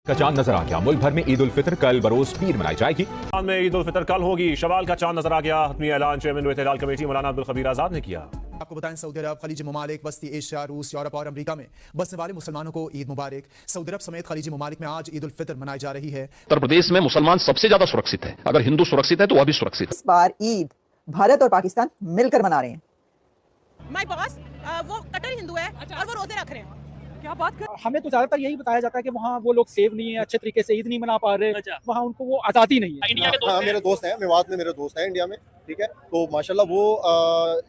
का चांद नजर आ गया। मुल्क भर में ईद उल फितर कल बरोज पीर मनाई जाएगी। में ईद उल फितर कल होगी। शवाल का चांद नजर आ गया। हतमी ऐलान चेयरमैन इत्तेदाल कमेटी मौलाना अब्दुल खबीर आजाद ने किया। आपको बताएं, सऊदी अरब, खलीजी ममालिक, वस्ती एशिया, रूस, यूरोप और अमेरिका में बसने वाले मुसलमानों को ईद मुबारक। सऊदी अरब समेत खलीजी ममालिक में आज ईद उल फितर मनाई जा रही है। उत्तर प्रदेश में मुसलमान सबसे ज्यादा सुरक्षित है। अगर हिंदू सुरक्षित है तो वह भी सुरक्षित है। इस बार ईद भारत और पाकिस्तान मिलकर मना रहे हैं। माय बॉस वो कट्टर हिंदू है और वो रोजे रख रहे हैं। क्या बात कर, हमें तो ज्यादातर यही बताया जाता है कि वहाँ वो लोग सेव नहीं है, अच्छे तरीके से ईद नहीं मना पा रहे। वहाँ उनको वो आजादी नहीं है। इंडिया के दोस्त मेरे दोस्त हैं, मेवात में मेरे दोस्त हैं इंडिया में, ठीक है। तो माशाल्लाह वो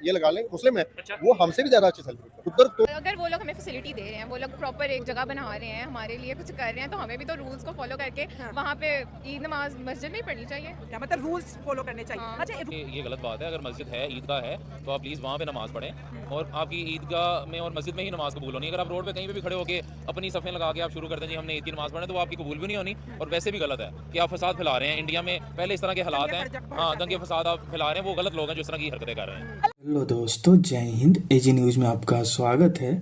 ये लगा लें मुस्लिम है, वो हमसे भी ज्यादा अच्छे सेलिब्रेट करते हैं उधर। तो अगर वो लोग हमें फैसिलिटी दे रहे हैं, वो लोग प्रॉपर एक जगह बना रहे हैं, हमारे लिए कुछ कर रहे हैं, तो हमें भी तो रूल्स को फॉलो करके वहाँ पे ईद नमाज मस्जिद में ही पढ़नी चाहिए। क्या मतलब रूल्स फॉलो करने चाहिए। अच्छा, ये गलत बात है। अगर मस्जिद है, ईदगाह है, तो आप प्लीज़ वहाँ पे नमाज पढ़ें। और आपकी ईदगाह में और मस्जिद में ही नमाज कबूल होनी है। अगर आप रोड पे कहीं पे भी खड़े होकर अपनी सफ़ें लगा के आप शुरू कर दें जी हमने ईद की नमाज पढ़े, तो वो आपकी कबूल भी नहीं होनी। और वैसे भी गलत है कि आप फसाद फैला रहे हैं। इंडिया में पहले इस तरह के हालात हैं, हाँ, दंगे फसाद आप फैला रहे हैं, वो गलत लोग हैं जो इस तरह की हरकतें कर रहे हैं। हेलो दोस्तों, जय हिंद। एजी न्यूज़ में आपका स्वागत है।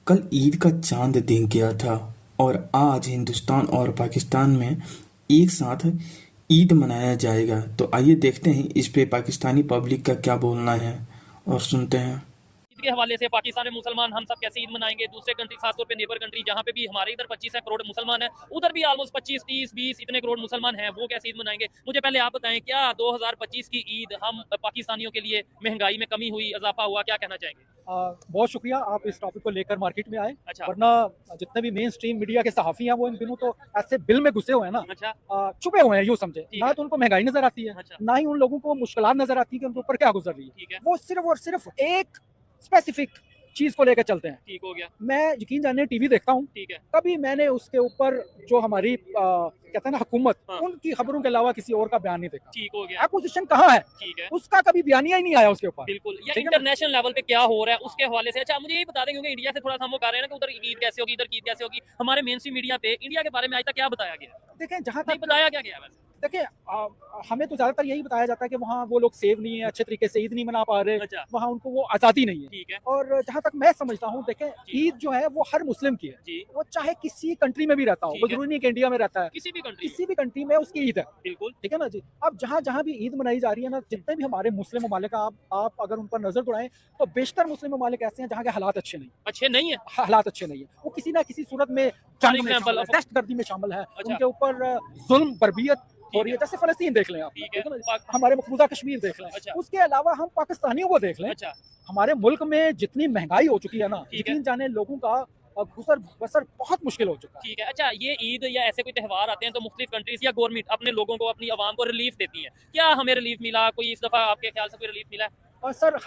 कल ईद का चांद दिख गया था और आज हिंदुस्तान और पाकिस्तान में एक साथ ईद मनाया जाएगा। तो आइए देखते हैं इस पे पाकिस्तानी पब्लिक का क्या बोलना है और सुनते हैं। ईद के हवाले से पाकिस्तान में मुसलमान हम सब कैसे ईद मनाएंगे। दूसरे कंट्री, खासतौर पे नेबर कंट्री जहाँ पे भी हमारे इधर 25 करोड़ मुसलमान है, उधर भी ऑलमोस्ट 25, 30, 20 इतने करोड़ मुसलमान हैं, वो कैसे ईद मनाएंगे। मुझे पहले आप बताएं, क्या 2025 की ईद हम पाकिस्तानियों के लिए महंगाई में कमी हुई, इजाफा हुआ, क्या कहना चाहेंगे। बहुत शुक्रिया आप इस टॉपिक को लेकर मार्केट में आए। अच्छा। वरना जितने भी मेन स्ट्रीम मीडिया के सहाफी हैं वो इन दिनों तो ऐसे बिल में घुसे हुए हैं ना। अच्छा। छुपे हुए हैं, यूँ समझे। ना तो उनको महंगाई नजर आती है, अच्छा। ना ही उन लोगों को मुश्किलात नजर आती है कि उनके ऊपर क्या गुजर रही है। वो सिर्फ और सिर्फ एक स्पेसिफिक चीज को लेकर चलते हैं। ठीक हो गया। मैं यकीन जाने टीवी देखता हूँ, ठीक है। कभी मैंने उसके ऊपर जो हमारी कहते हैं ना हुकूमत, उनकी खबरों के अलावा किसी और का बयान नहीं देखा। ठीक हो गया। अपोजिशन कहाँ है, ठीक है, उसका कभी बयानिया ही नहीं आया उसके ऊपर। बिल्कुल। या इंटरनेशनल लेवल पे क्या हो रहा है उसके हवाले से। अच्छा, मुझे ये बता दें, क्योंकि इंडिया से थोड़ा सा हम वो कर रहे हैं ना कि उधर ईद कैसे होगी, इधर ईद कैसे होगी। हमारे मेन स्ट्रीम मीडिया पे इंडिया के बारे में आज तक क्या बताया गया? देखें, जहाँ नहीं तक बताया क्या गया वैसे। देखिए, हमें तो ज्यादातर यही बताया जाता है कि वहाँ वो लोग सेव नहीं है, अच्छे तरीके से ईद नहीं मना पा रहे। अच्छा। वहाँ उनको वो आज़ादी नहीं है। ठीक है। और जहाँ तक मैं समझता हूँ, देखें, ईद जो है वो हर मुस्लिम की है जी। वो चाहे किसी कंट्री में भी रहता हो, वो जरूरी नहीं कि इंडिया में रहता है, किसी भी कंट्री में उसकी ईद है। बिल्कुल। ठीक है ना जी। अब जहाँ जहाँ भी ईद मनाई जा रही है ना, जितने भी हमारे मुस्लिम ममालिक, आप अगर उन पर नजर दौड़ाएं तो बेशतर मुस्लिम ममालिक ऐसे हैं जहाँ के हालात अच्छे नहीं है। हालात अच्छे नहीं है, वो किसी ना किसी सूरत में दहशतगर्दी में शामिल है। उनके ऊपर जुल्म बर्बियत हो रही है। जैसे फलस्तीन देख लें आप, हमारे मकबूजा कश्मीर देख लें। अच्छा। उसके अलावा हम पाकिस्तानियों को देख लें। अच्छा। हमारे मुल्क में जितनी महंगाई हो चुकी है ना, यकीन जाने लोगों का गुजर बसर बहुत मुश्किल हो चुका है। ठीक है। अच्छा, ये ईद या ऐसे कोई त्यौहार आते हैं तो मुख्तलिफ कंट्रीज या गवर्नमेंट अपने लोगों को, अपनी आवाम को रिलीफ देती है। क्या हमें रिलीफ मिला कोई इस दफा, आपके ख्याल से कोई रिलीफ मिला? और सर,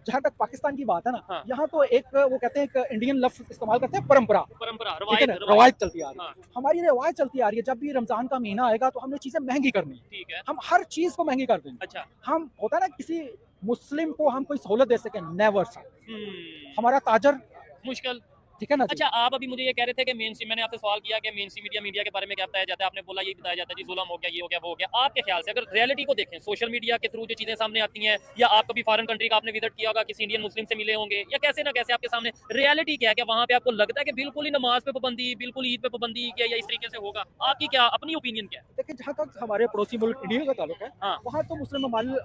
जहाँ तक पाकिस्तान की बात है ना, हाँ। यहाँ तो एक वो कहते हैं, एक इंडियन लफ्ज इस्तेमाल करते हैं, परंपरा, रवायत चलती आ रही है। हाँ। हमारी रवायत चलती आ रही है, जब भी रमजान का महीना आएगा तो हमने चीजें महंगी करनी है। ठीक है। हम हर चीज को महंगी कर देंगे। अच्छा। हम होता है ना, किसी मुस्लिम को हम कोई सहूलत दे सके, नेवर सर। हमारा ताजर मुश्किल। ठीक है ना। अच्छा, आप अभी मुझे ये कह रहे थे कि मेन स्ट्रीम, मैंने आपसे सवाल किया कि मेन स्ट्रीम मीडिया के बारे में क्या बताया जाता है। आपने बोला ये बताया जाता है जी जुल्म हो गया, ये हो गया, वो हो गया। आपके ख्याल से अगर रियलिटी को देखें, सोशल मीडिया के थ्रू जो चीजें सामने आती हैं, या आप कभी फॉरेन कंट्री का आपने विजिट किया होगा, किसी इंडियन मुस्लिम से मिले होंगे, या कैसे ना कैसे आपके सामने रियलिटी क्या है, क्या वहाँ पे आपको लगता है कि बिल्कुल ही नमाज पे पाबंदी, बिल्कुल ईद पे पाबंदी, क्या या इस तरीके से होगा? आपकी क्या अपनी ओपिनियन क्या है? देखिए, जहाँ तक हमारे पड़ोसी मुल्क इंडिया का ताल्लुक है, हाँ। वहाँ तो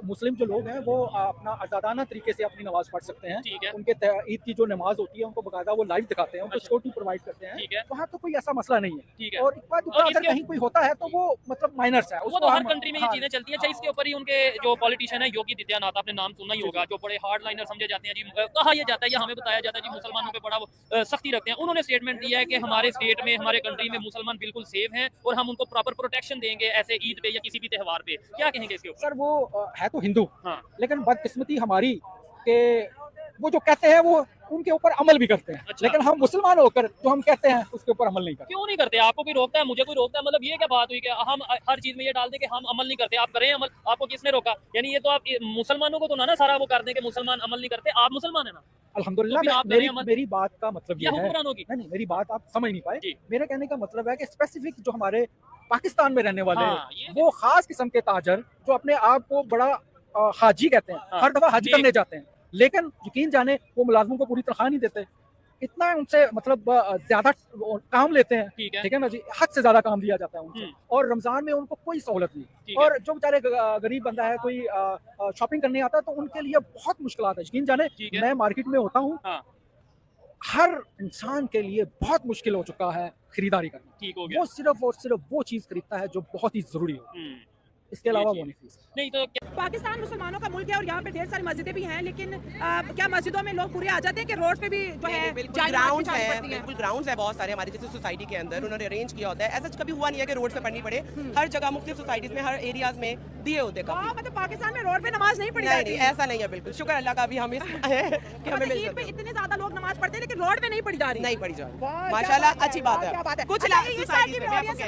मुस्लिम जो लोग हैं वो अपना आजादाना तरीके से अपनी नमाज पढ़ सकते हैं। ठीक है। उनके ईद की जो नमाज होती है उनको बकायदा वो लाइव दिखाते हैं, उनको सिक्योरिटी प्रोवाइड करते हैं। ठीक है। वहाँ तो कोई ऐसा मसला नहीं है। ठीक है। और अगर कहीं कोई होता है तो वो मतलब माइनर्स है, वो तो हर कंट्री में ये चीजें चलती है। अच्छा, इसके ऊपर ही उनके जो पॉलिटिशियन है, योगी आदित्यनाथ, आपने नाम सुना ही होगा, जो बड़े हार्ड लाइनर समझे जाते हैं जी। कहा यह जाता है या हमें बताया जाता है जी मुसलमानों पे बड़ा सख्ती रखते हैं। उन्होंने स्टेटमेंट दिया है कि हमारे स्टेट में, हमारे कंट्री में मुसलमान बिल्कुल सेफ हैं और हम उनको प्रॉपर प्रोटेक्शन देंगे ऐसे ईद पे या किसी भी त्यौहार पे। क्या कहेंगे इसके ऊपर? सर, वो है तो हिंदू, हाँ। लेकिन बदकिस्मती हमारी के वो जो कहते हैं वो उनके ऊपर अमल भी करते हैं। अच्छा। लेकिन हम मुसलमान होकर जो हम कहते हैं उसके ऊपर अमल नहीं करते। क्यों नहीं करते? आपको कोई रोकता है, मुझे कोई रोकता है? मतलब ये क्या बात हुई कि हम हर चीज में ये डाल दें कि हम अमल नहीं करते, आप करें अमल, आपको किसने रोका? यानी ये तो आप मुसलमानों को तो ना सारा वो कर दें कि मुसलमान अमल नहीं करते। आप मुसलमान है ना, अल्हम्दुलिल्लाह। तो मेरी बात का मतलब ये है, नहीं, मेरी बात आप समझ नहीं पाए। मेरे कहने का मतलब है कि स्पेसिफिक जो हमारे पाकिस्तान में रहने वाले वो खास किस्म के ताजर जो अपने आप को बड़ा हाजी कहते हैं, हर दफा हज करने जाते हैं, लेकिन यकीन जाने वो मुलाजमों को पूरी तनख्वाह नहीं देते। इतना उनसे मतलब ज्यादा काम लेते हैं, ठीक है ना जी, हद से ज्यादा काम दिया जाता है उनसे, और रमजान में उनको कोई सहूलत नहीं। और जो बेचारे गरीब बंदा है, कोई शॉपिंग करने आता है, तो उनके लिए बहुत मुश्किल है। यकीन जाने, मैं मार्केट में होता हूँ, हर इंसान के लिए बहुत मुश्किल हो चुका है खरीदारी करना। ठीक हो गया। वो सिर्फ और सिर्फ वो चीज खरीदता है जो बहुत ही जरूरी हो, इसके अलावा वो नहीं। तो पाकिस्तान मुसलमानों का मुल्क है और यहाँ पे ढेर सारी मस्जिदें भी हैं, लेकिन क्या मस्जिदों में लोग पूरे आ जाते हैं कि रोड पे भी जो है ग्राउंड है, बिल्कुल ग्राउंड है बहुत सारे हमारी जैसे सोसाइटी के अंदर उन्होंने अरेंज किया होता है। ऐसा कभी हुआ नहीं है कि रोड पे पढ़नी पड़े, हर जगह मुख्तलिफ सोसाइटीज में, हर एरियाज में दिए होते हैं। मतलब पाकिस्तान में रोड पे नमाज नहीं पढ़ी जाती? ऐसा नहीं है, बिल्कुल शुक्र अल्लाह का, अभी हम ईद पे इतने ज्यादा लोग नमाज पढ़ते हैं लेकिन रोड पे नहीं पढ़ी जा रही। नहीं पढ़ी जा रही, माशाल्लाह, अच्छी बात है। कुछ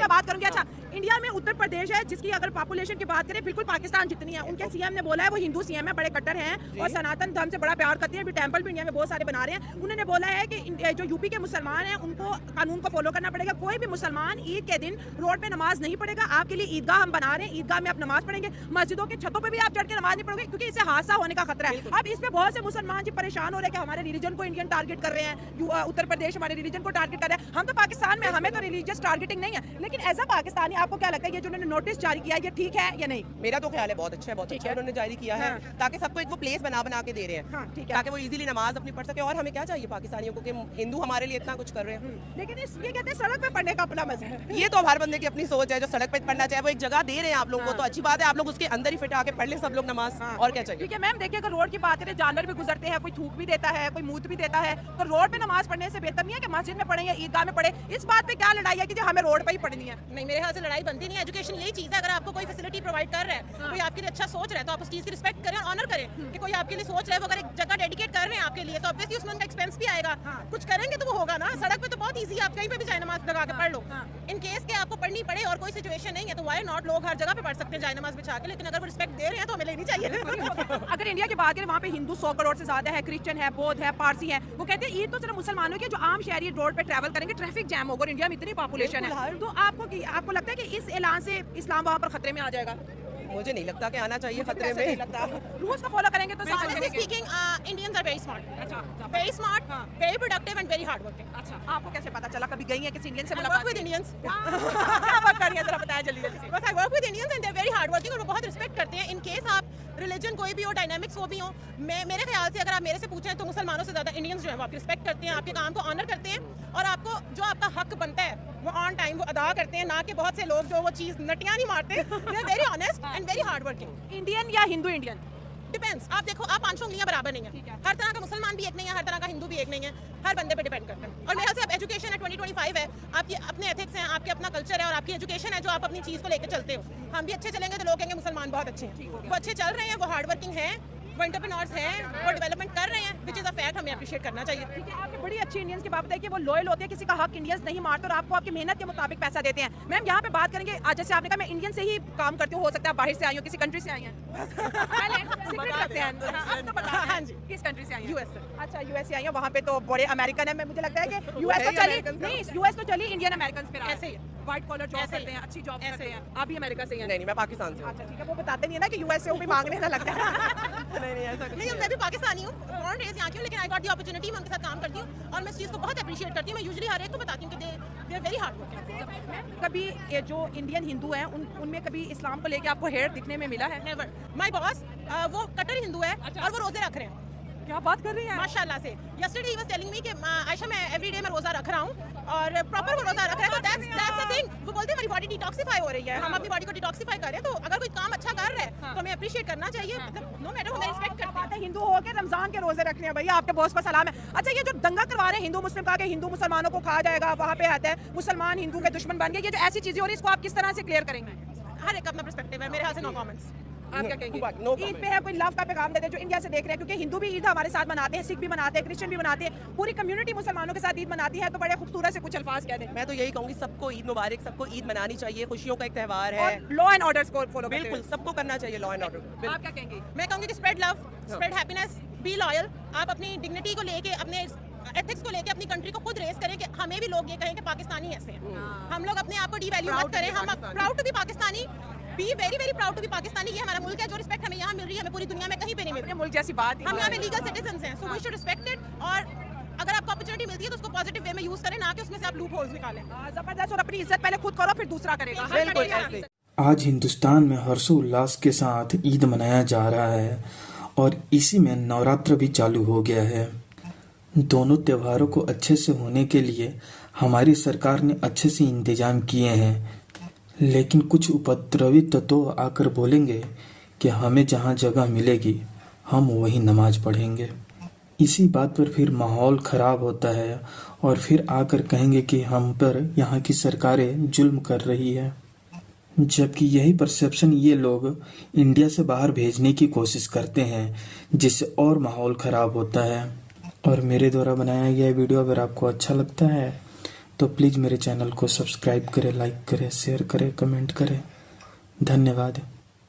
बात करूंगी। अच्छा, इंडिया में उत्तर प्रदेश है जिसकी अगर पॉपुलेशन की बात करें बिल्कुल पाकिस्तान जितनी है। उनके सीएम ने बोला है, वो हिंदू सीएम है, बड़े कट्टर हैं और सनातन धर्म से बड़ा प्यार करते हैं। टेंपल भी इंडिया में बहुत सारे बना रहे हैं। उन्होंने बोला है कि जो यूपी के मुसलमान हैं उनको कानून को फॉलो करना पड़ेगा। कोई भी मुसलमान ईद के दिन रोड पे नमाज नहीं पढ़ेगा। आपके लिए ईदगाह हम बना रहे हैं, ईदगाह में आप नमाज पढ़ेंगे। मस्जिदों के छतों पे भी आप चढ़ के नमाज नहीं पढ़ोगे क्योंकि इससे हादसा होने का खतरा है। अब इसमें बहुत से मुसलमान जी परेशान हो रहे हैं कि हमारे रिलीजन को इंडियन टारगेट कर रहे हैं, उत्तर प्रदेश हमारे रिलीजन को टारगेट कर रहे हैं। हम तो पाकिस्तान में, हमें तो रिलीजियस टारगेटिंग नहीं है। लेकिन एज अ पाकिस्तानी आपको क्या लगता है ये जो उन्होंने नोटिस जारी किया है ये ठीक है या नहीं? मेरा तो ख्याल है बहुत अच्छा है, बहुत अच्छा उन्होंने जारी किया है, ताकि सबको एक वो प्लेस बना के दे रहे हैं, ताकि वो इजीली नमाज अपनी पढ़ सके। और हमें क्या चाहिए पाकिस्तानियों को कि हिंदू हमारे लिए इतना कुछ कर रहे हैं। लेकिन ये कहते हैं सड़क पे पढ़ने का अपना मजा है। ये तो हर बंदे की अपनी सोच है, जो सड़क पे पढ़ना चाहे वो एक जगह दे रहे हैं आप लोगों को, तो अच्छी बात है। आप लोग उसके अंदर ही फिट आके पढ़ ले सब लोग नमाज, और क्या चाहिए। ठीक है मैम, देखिए अगर रोड की बात करें, जानवर भी गुजरते हैं, कोई थूक भी देता है, कोई मूत भी देता है, तो रोड पे नमाज पढ़ने से बेहतर नहीं है कि मस्जिद में पढ़े या ईदगाह में पढ़े? इस बात पे क्या लड़ाई है कि हमें रोड पे ही पढ़नी है? नहीं, मेरे ख्याल से लड़ाई बनती नहीं है। एजुकेशन यही चीज है, अगर आपको कोई फैसिलिटी प्रोवाइड कर रहा है, कोई आपके लिए अच्छा सोच रहा है, तो आप उस चीज की रिस्पेक्ट करें, ऑनर करें। कि कोई आपके लिए सोच रहा है, वो अगर एक जगह डेडिकेट कर रहे हैं आपके लिए, तो ऑब्वियसली उसमें उनका एक्सपेंस भी आएगा। कुछ करेंगे तो वो होगा ना। सड़क पे तो बहुत ईजी है, आप कहीं पे भी जाए नमाज लगा के पढ़ लो। इन केस के आपको पढ़नी पड़े और कोई सिचुएशन नहीं है तो वाई नॉट, लोग हर जगह पे पढ़ सकते हैं जाए नमाज बिछा के। लेकिन अगर वो रिस्पेक्ट दे रहे हैं तो हमें लेनी चाहिए। अगर इंडिया की बात करें, वहाँ पे हिंदू 100 करोड़ से ज्यादा है, क्रिश्चियन है, बौद्ध है, पारसी है। वो कहते हैं ईद तो सिर्फ मुसलमानों की, जो आम शहरी रोड पे ट्रैवल करेंगे ट्रैफिक जैम होगा। इंडिया में इतनी पॉपुलेशन है, तो आपको लगता है कि इस ऐलान से इस्लाम वहाँ पर खतरे में आ जाएगा? मुझे नहीं लगता कि आना चाहिए खतरे में। रूल्स को फॉलो करेंगे तो speaking Indians are very smart, very smart, very productive and very hard working. अच्छा, आपको कैसे पता चला? कभी गई है किसी इंडियन से? Work with Indians. वर्क करिए, जरा बताएं जल्दी जल्दी। बस I work with Indians and they are very hard working और वो बहुत रिस्पेक्ट करते हैं। इन केस आप रिलीजन कोई भी हो, डायनामिक्स वो भी हो, मेरे ख्याल से अगर आप मेरे से पूछें तो मुसलमानों से ज्यादा इंडियंस जो है वो आपकी रिस्पेक्ट करते हैं, आपके काम को ऑनर करते हैं और आपको जो आपका हक बनता है वो ऑन टाइम वो अदा करते हैं। ना कि बहुत से लोग जो वो चीज नटियां नहीं मारते। They are very honest and very hard working. Indian या हिंदू इंडियन डिपेंड्स। आप देखो, आप 5 उंगलियां बराबर नहीं है। हर तरह का मुसलमान भी एक नहीं है, हर तरह का हिंदू भी एक नहीं है, हर बंदे पे डिपेंड करता है। और मेरे ख्याल से अब एजुकेशन है, 2025 है, आपकी अपने एथिक्स हैं, आपके अपना कल्चर है और आपकी एजुकेशन है जो आप अपनी चीज को लेकर चलते हो। हम भी अच्छे चलेंगे तो लोग कहेंगे मुसलमान बहुत अच्छे हैं। वो अच्छे चल रहे हैं, वो हार्ड वर्किंग है, वो एंटरप्रेन्योर्स हैं, वो डेवलपमेंट कर रहे हैं, विच इज अ फैक्ट, हमें अप्रिशिएट करना चाहिए। ठीक है, आपके बड़ी अच्छी इंडियंस की बात है कि वो लॉयल होते हैं, किसी का हक इंडियंस नहीं मारते और आपको आपकी मेहनत के मुताबिक पैसा देते हैं। मैम यहाँ पे बात करेंगे, आज जैसे आपने कहा मैं इंडियन से ही काम करती हूँ, हो सकता है बाहर से आई हूँ, किसी कंट्री से आई हैं? हाँ जी, किस कंट्री से आई हैं? यूएस। अच्छा, यूएस से आई हैं, वहाँ पे तो बड़े अमेरिकन है। मुझे लगता है कि यूएस तो चली नहीं, यूएस तो चली, इंडियन अमेरिकन फिर ऐसे ही व्हाइट कॉलर जॉब करते हैं, अच्छी जॉब करते हैं। आप भी अमेरिका से हैं? नहीं, मैं पाकिस्तान से। अच्छा ठीक है, वो बताते नहीं है ना कि यूएस से वो भी मांगने ना लगता है। नहीं, ऐसा नहीं, मैं भी पाकिस्तानी हूँ, बॉर्न रेज यहाँ की हूँ, लेकिन आई गॉट द अपॉर्चुनिटी, मैं उनके साथ काम करती हूँ और मैं इस चीज़ को बहुत अप्रिशिएट करती हूँ। मैं यूजुअली हर एक को बताती हूँ कि they are very hard working. कभी ये जो इंडियन हिंदू हैं उनमें कभी इस्लाम को लेके आपको हेट दिखने में मिला है? नेवर। माय बॉस वो कट्टर हिंदू है और वो रोजे रख रहे हैं। क्या बात कर रही हैं? माशाल्लाह से। Yesterday he was telling me कि आयशा मैं एवरी डे मैं रोजा रख रहा हूँ और प्रॉपर वो रोजा रख रहा है, तो दैट्स द थिंग। वो बोलते हैं हमारी बॉडी डिटॉक्सिफाई हो रही है, हम अपनी बॉडी को डिटॉक्सिफाई कर रहे हैं। तो अगर कोई काम अच्छा कर रहा है तो हमें अप्रिशिएट करना चाहिए, मतलब नो मैटर, हमें रिस्पेक्ट करते हैं। हिंदू हो के रमजान के रोजे रखने हैं, भैया आपके बॉस को सलाम है। अच्छा, ये जो दंगा करवा रहे हैं हिंदू मुस्लिम का, हिंदू मुसलमानों को खा जाएगा, वहाँ पे आता है मुसलमान हिंदू के दुश्मन बन गए, ये जो ऐसी चीजें हो रही है इसको आप किस तरह से क्लियर करेंगे? हर एक अपना पर्सपेक्टिव है, मेरे हाथ से नो कमेंट्स। आप क्या कहेंगे? ईद पे है कोई लव का पैगाम देते हैं जो इंडिया से देख रहे हैं, क्योंकि हिंदू भी ईद हमारे साथ मनाते हैं, सिख भी मनाते हैं, क्रिश्चियन भी मनाते हैं, पूरी कम्युनिटी मुसलमानों के साथ ईद मनाती है। तो बड़े खूबसूरत से कुछ अल्फाज कह दें। मैं तो यही कहूँगी, सबको ईद मुबारक, सबको ईद मनानी चाहिए, खुशियों का एक त्यौहार है, लॉ एंड ऑर्डर को फॉलो बिल्कुल सबको करना चाहिए, लॉ एंड ऑर्डर। आप क्या कहेंगे? मैं कहूँगी कि spread love, spread happiness, be loyal. आप अपनी डिग्निटी को लेके, अपने एथिक्स को लेके अपनी कंट्री को खुद रेस करें कि हमें भी लोग ये कहें कि पाकिस्तानी ऐसे हैं। हम लोग अपने आप को डिवैल्यू मत करें, हम proud to be Pakistani, be very very proud to be Pakistani. ये हमारा मुल्क है, जो रिस्पेक्ट हमें यहाँ मिल रही है हमें पूरी दुनिया में कहीं पे नहीं मिल रही। मुल्क जैसी बात हम यहाँ में लीगल सिटीजन हैं, so we should respect it. और अगर आपको अपॉर्चुनिटी मिलती है तो उसको पॉजिटिव वे में यूज करें, ना कि उसमें से आप लूप होल्स निकालें। जबरदस्त, और अपनी इज्जत पहले खुद करो फिर दूसरा करेगा। आज हिंदुस्तान में हर्षोल्लास के साथ ईद मनाया जा रहा है और इसी में नवरात्र भी चालू हो गया है। दोनों त्योहारों को अच्छे से होने के लिए हमारी सरकार ने अच्छे से इंतजाम किए हैं, लेकिन कुछ उपद्रवी तत्व आकर बोलेंगे कि हमें जहां जगह मिलेगी हम वहीं नमाज पढ़ेंगे। इसी बात पर फिर माहौल ख़राब होता है और फिर आकर कहेंगे कि हम पर यहाँ की सरकारें जुल्म कर रही है, जबकि यही परसेप्शन ये लोग इंडिया से बाहर भेजने की कोशिश करते हैं, जिससे और माहौल ख़राब होता है। और मेरे द्वारा बनाया गया वीडियो अगर आपको अच्छा लगता है तो प्लीज़ मेरे चैनल को सब्सक्राइब करें, लाइक करें, शेयर करें, कमेंट करें। धन्यवाद।